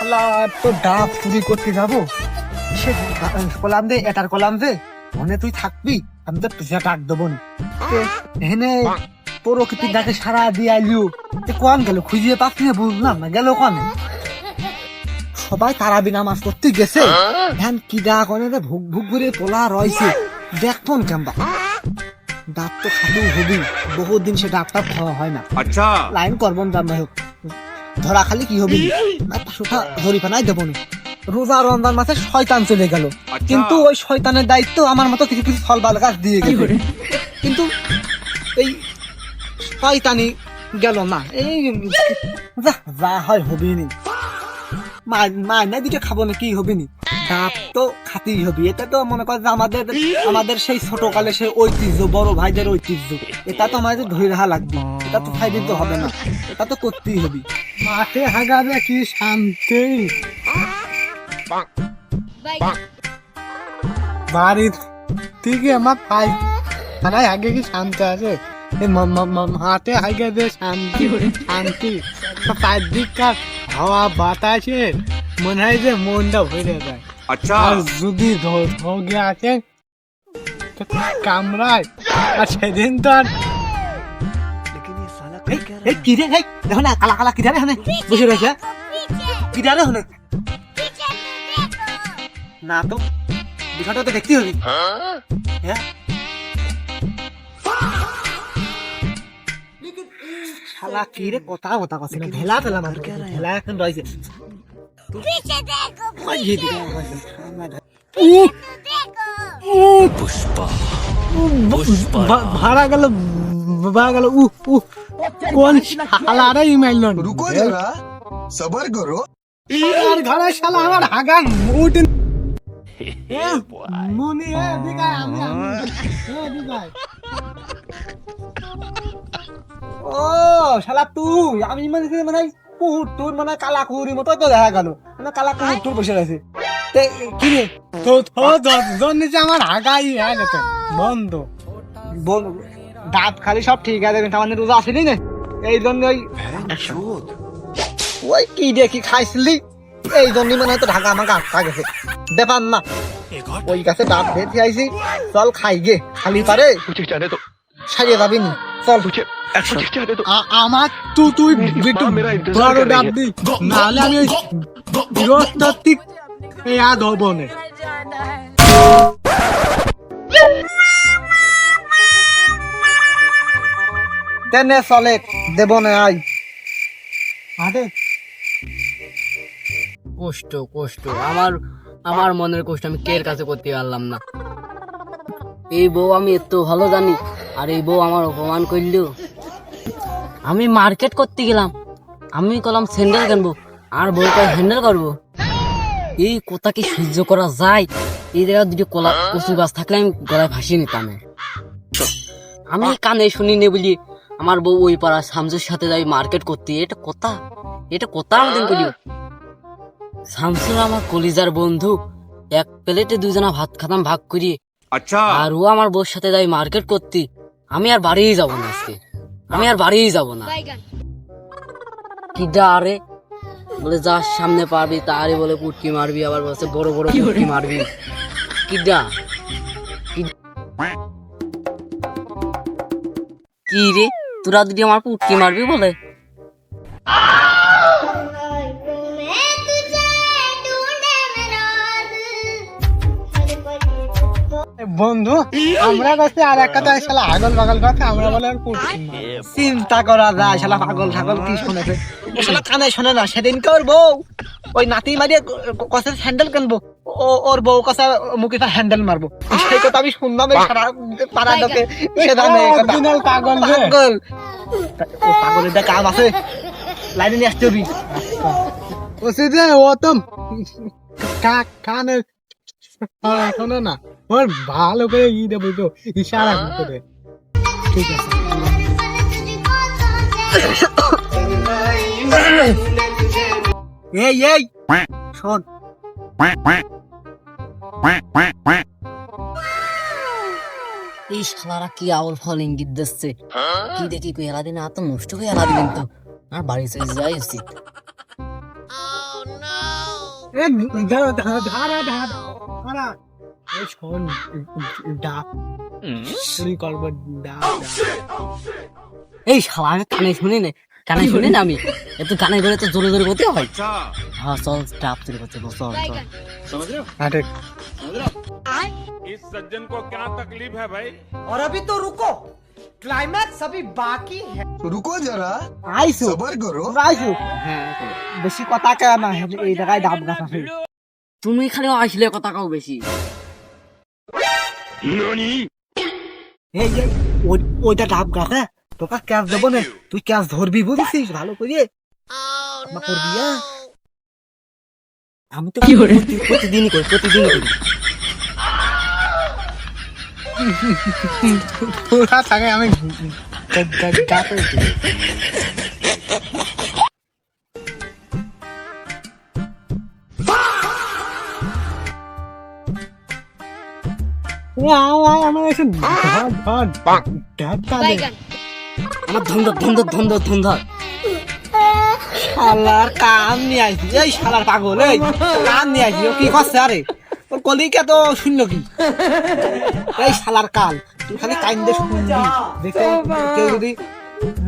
শালা তো ডাব চুরি করতে যাবো, সে কলাম দে এটার কলাম দে, মনে তুই থাকবি, আমি তো তুই ডাক দেবো না। এখানে প্রকৃতির ডাকে সারা দিয়ে আইলিও কোন গেল খুঁজিয়ে পাচ্ছি না, বুঝলাম না গেল কনে। সবাই তারাবি নামাজ করতে গেছে, ধ্যান কি ডাক অনে ভুক ভুক করে পোলা রয়েছে, দেখবন কেমবা। ডাব তো খাতেও হবি, বহুত দিন সে ডাবটা খাওয়া হয় না। আচ্ছা লাইন করবন যাম না হোক, ধরা খালি কি হবি, পাঁচশোটা ধরিফা নাই দেবো না। রোজা রমজান মাসে শয়তান চলে গেল, কিন্তু ওই শয়তানের দায়িত্ব আমার মতো কিছু কিছু ফল বাল গাছ দিয়ে গেল, কিন্তু এই শয়তানি গেল না। এই যা যা হয় হবি নি, মাইনা দিকে খাবো না, কি হবি নি, ডাব তো খাতেই হবি। এটা তো মনে কর যে আমাদের সেই ছোটকালে সেই ঐতিহ্য, বড় ভাইদের ঐতিহ্য, এটা তো আমাদের ধরে রাখা লাগবে, এটা তো খাই দিতে হবে না, এটা তো করতেই হবি। মাঠে হাগাবে কি শান্তি, বাড়ির থেকে আমার পাই থানায় আগে কি শান্তি আছে, মাঠে আগে যে শান্তি শান্তি, চারদিককার হাওয়া বাতাসে মনে হয় যে মনটা ভরে যায়। আচ্ছা আর যদি ধোগে আছে কামড়ায়, আর সেদিন তো আর কিরে দেখো না কালা কালা কিরারে হনে বসে রয়েছে, কিরারে হনে না তো বিষয়টা তো দেখতে হবি। হ্যাঁ শালা কিরে কথা কথা কথা না, ঢেলা ঢেলা মানুষ ঢেলা এখন রয়েছে। ভাড়া গেল কোন শালা রে ইমাইল रुको जरा सबर करो। আর ঘরে শালা আমার হাগান উঠ মনে দিগায় আমি দিগায়। ও শালা তুই, আমি মানে কুহুর তোর মানে কালা কুহুরের মতো তো দেখা গেল, মানে কালা কুহুর তোর বসে রয়েছে। কি রে তোর নিচে আমার হাগাই হয়ে গেছে বন্ধ বল, দাঁত খালি সব ঠিক আছে, কিন্তু আমাদের রোজা আসেনি না, এই জন্য ওই কি দেখি খাইছিলি, এই জন্যই মনে হয় তো ঢাকা আমাকে আটকা গেছে, ব্যাপার না। ওই গাছে ডাব দেখে আইছি, চল খাই গে, খালি পারে সারিয়ে যাবি নি, চল। আমার তো তুই বড় ডাব দি, নাহলে আমি বিরক্তি ইয়াদ হব না। তেনে চলে দেব না আই হাটে। কষ্ট কষ্ট আমার মনের কষ্ট আমি কের কাছে করতে পারলাম না। এই বউ আমি এত ভালো জানি, আর এই বউ আমার অপমান করলো। আমি মার্কেট করতে গেলাম, আমি কলাম স্যান্ডেল কিনবো, আর বউকে হ্যান্ডেল করবো। এই কথা কি সহ্য করা যায়? এই জায়গায় দুটো কচু গাছ থাকলে আমি গলায় ভাসিয়ে নিতাম। আমি কানে শুনিনি বলি আমার বউ ওই পাড়া শামসুর সাথে যাই মার্কেট করতে, এটা কথা আমাদের করি। শামসুর আমার কলিজার বন্ধু, এক প্লেটে দুজনা ভাত খাতাম ভাগ করিয়ে। আচ্ছা আর ও আমার বউর সাথে যাই মার্কেট করতে, আমি আর বাড়িই যাব না আজকে, আমি আর বাড়িই যাব না। কিডা আরে বলে যার সামনে পারবি তারই বলে পুটকি মারবি, আবার বলছে বড় বড় পুটকি মারবি। কিডা কি রে, তোরা যদি আমার পুটকি মারবি বলে? বন্ধু আমরা কাছে আর একটা তো শালা আগল বাগল কথা, আমরা বলে আর চিন্তা করা যায়, শালা পাগল ঠাগল কি শুনেছে, শালা কানে শোনে না। সেদিনকে ওর বউ ওই নাতি মারিয়ে কষে হ্যান্ডেল কিনবো, ওর বউ কষা মুখে হ্যান্ডেল মারবো, সেই কথা আমি শুনলাম সারা পাড়া লোকে। পাগল পাগল ও পাগলের দা কাম আছে, লাইনে নিয়ে আসতে হবি। ও তো কানে শোনে না, ওর ভালো করে ই দেবো তো ইশারা করে। ঠিক আছে এই এই শোন, এই শালারা কি আউল ফল ইঙ্গিত দিচ্ছে, কি দেখি এলা দিনে আত্ম নষ্ট হয়ে এলা দিবেন তো, আর বাড়ি চলে যাই উচিত। শোন ডাব চুরি করবো ডাব এই শালা আমি কানে শুনি না আমি একটু কানে করে তো জোরে জোরে করতে হয়। হ্যাঁ চল ডাব চুরি করতে চল চল। আরে इस सज्जन को क्या तकलीफ है भाई? और अभी तो रुको, क्लाइमैक्स अभी बाकी है। रुको जरा আইসো सबर करो তোমরা আইসো হ্যাঁ বেশি কথা কেন না এই জায়গায় ডাব গাছ আছে তুমি খালি আসলে কথা কাও বেশি। এই যে ওইটা ডাব গাছ হ্যাঁ তোকে ক্যাশ দেবো না তুই ক্যাশ ধরবি বুঝছিস ভালো করে মা করবি হ্যাঁ? আমি তো প্রতিদিনই করি পুরা থাকে আমি আমার এসে আমার ধন্দর শালার কাম নিয়ে আইছি এই শালার পাগল এই কাম নিয়ে আইছি ও কি করছে আরে ওর কলিকে তো শূন্য কি এই শালার কাল তুই খালি কাইন্দে শুনবি দেখে কেউ যদি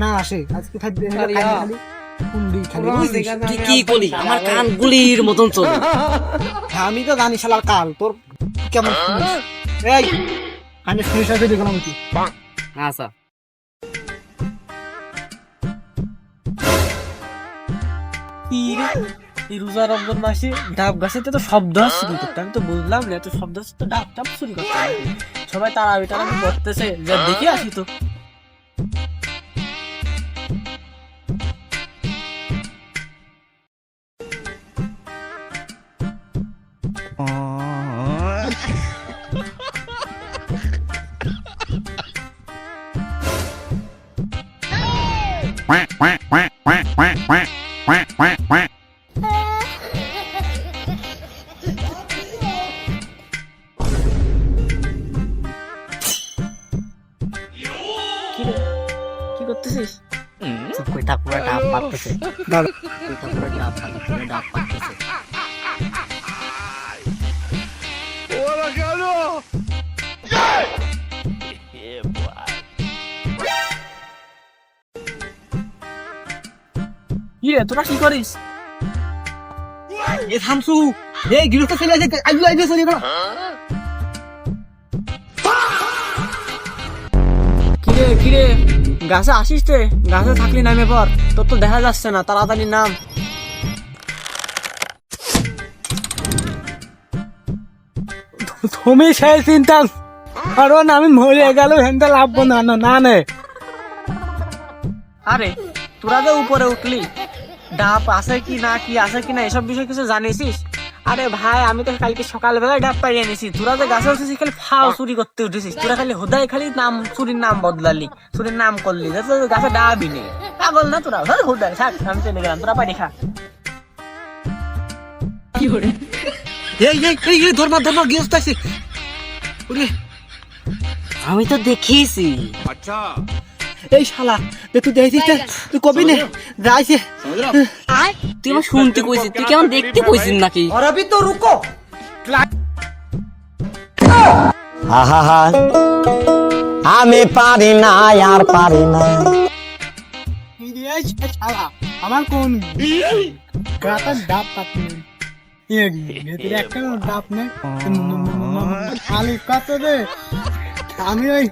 না আসে আজকে খালি শুনবি খালি বুঝছিস? কি করি আমার কান গুলির মতন চলে। হ্যাঁ, আমি তো জানি শালার কাল তোর কেমন শুনিস এই কানে শুনিস না যদি কোনো মতি আচ্ছা এই রোজা রমজান মাসে ডাব গাছেতে তো শব্দ আসছে কিন্তু আমি তো বুঝলাম না এত শব্দ আসছে তো ডাব টাব চুরি করতে হবে। সবাই তারাবি করতেছে যা দেখে আসি তো। কি করতেছিস? চুপ করে থাক পুরো ডাব পাততেছে দাদা পুরো ডাব পাততেছে কি রে তোরা কি করিস? এ থামসু এই গৃহস্থ চলে আসে আইলো চলে গেল কিরে গাছে আসিস তে গাছে থাকলি নামে পর তোর তো দেখা যাচ্ছে না তাড়াতাড়ি নাম। তুমি সেই চিন্তা কারণ আমি মরে গেল হেনতে লাভবো না না নে আরে তোরা যে উপরে উঠলি ডাব আছে কি না এসব বিষয় কিছু জানিসিস? আরে ভাই আমি তো কালকে সকালবেলায় ডাব পাইয়ে এনেছি, তোরা যে গাছে উঠেছিস খালি ফাও চুরি করতে উঠেছিস, তোরা খালি হোদায় খালি নাম চুরির নাম বদলালি, চুরির নাম করলি, গাছে ডাবই নেই। পাগল না তোরা? হোদায় থাক, আমি চলে গেলাম, তোরা পারি খা। এই ধর্মা গৃহস্থ আছে আমি তো দেখিয়েছি। अच्छा এই শালা তুই দেখছিস তুই কবি নে যাইছে তুই আমার শুনতে কইছিস, তুই কেমন দেখতে কইছিস নাকি? और अभी तो रुको, আমি পারি না আর পারি না। শালা আমার কোন গাতার ডাব পাতনি ভেতরে একটা ডাব নেই খালি কত রে আমি ওই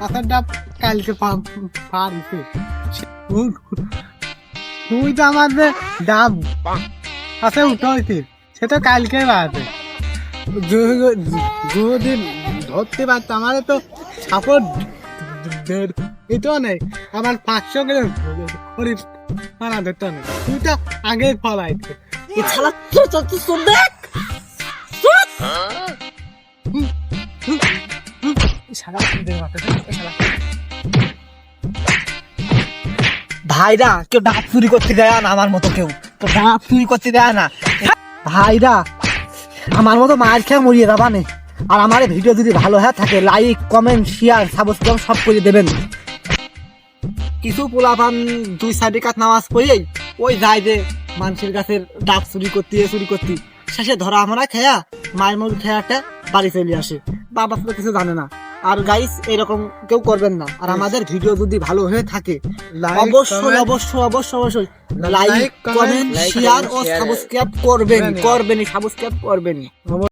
আসার ডাব কালকে পারিছি তুই তো আমার যে ডাব আছে উঠাইছিস সে তো কালকে বাড়াতে যদি ধরতে পারতো আমার তো সাপোর্ট এটাও নেই আমার 500 গ্রাম মারা ধরতে নেই তুই তো আগে ফলাইছে এ শালা তোর দেখ ভাইরা কেউ ডাব চুরি করতে দেয় না আমার মতো কেউ তো ডাব চুরি করতে দেয় না ভাইরা আমার মতো মার খেয়ে মরিয়ে যাবা নে আর আমার ভিডিও যদি ভালো হয়ে থাকে লাইক কমেন্ট শেয়ার সাবস্ক্রাইব সব করে দেবেন কিছু পোলাপান 2 সাইডে কাট নামাজ পড়েই ওই যায় যে মানুষের গাছের ডাব চুরি করতে শেষে ধরা আমরা খেয়া মায়ের মুখ খেয়াটা বাড়ি চলে আসে, বাবা তো কিছু জানে না। আর গাইস এরকম কেউ করবেন না। আর আমাদের ভিডিও যদি ভালো হয়ে থাকে অবশ্যই লাইক, কমেন্ট, শেয়ার ও সাবস্ক্রাইব করবেন।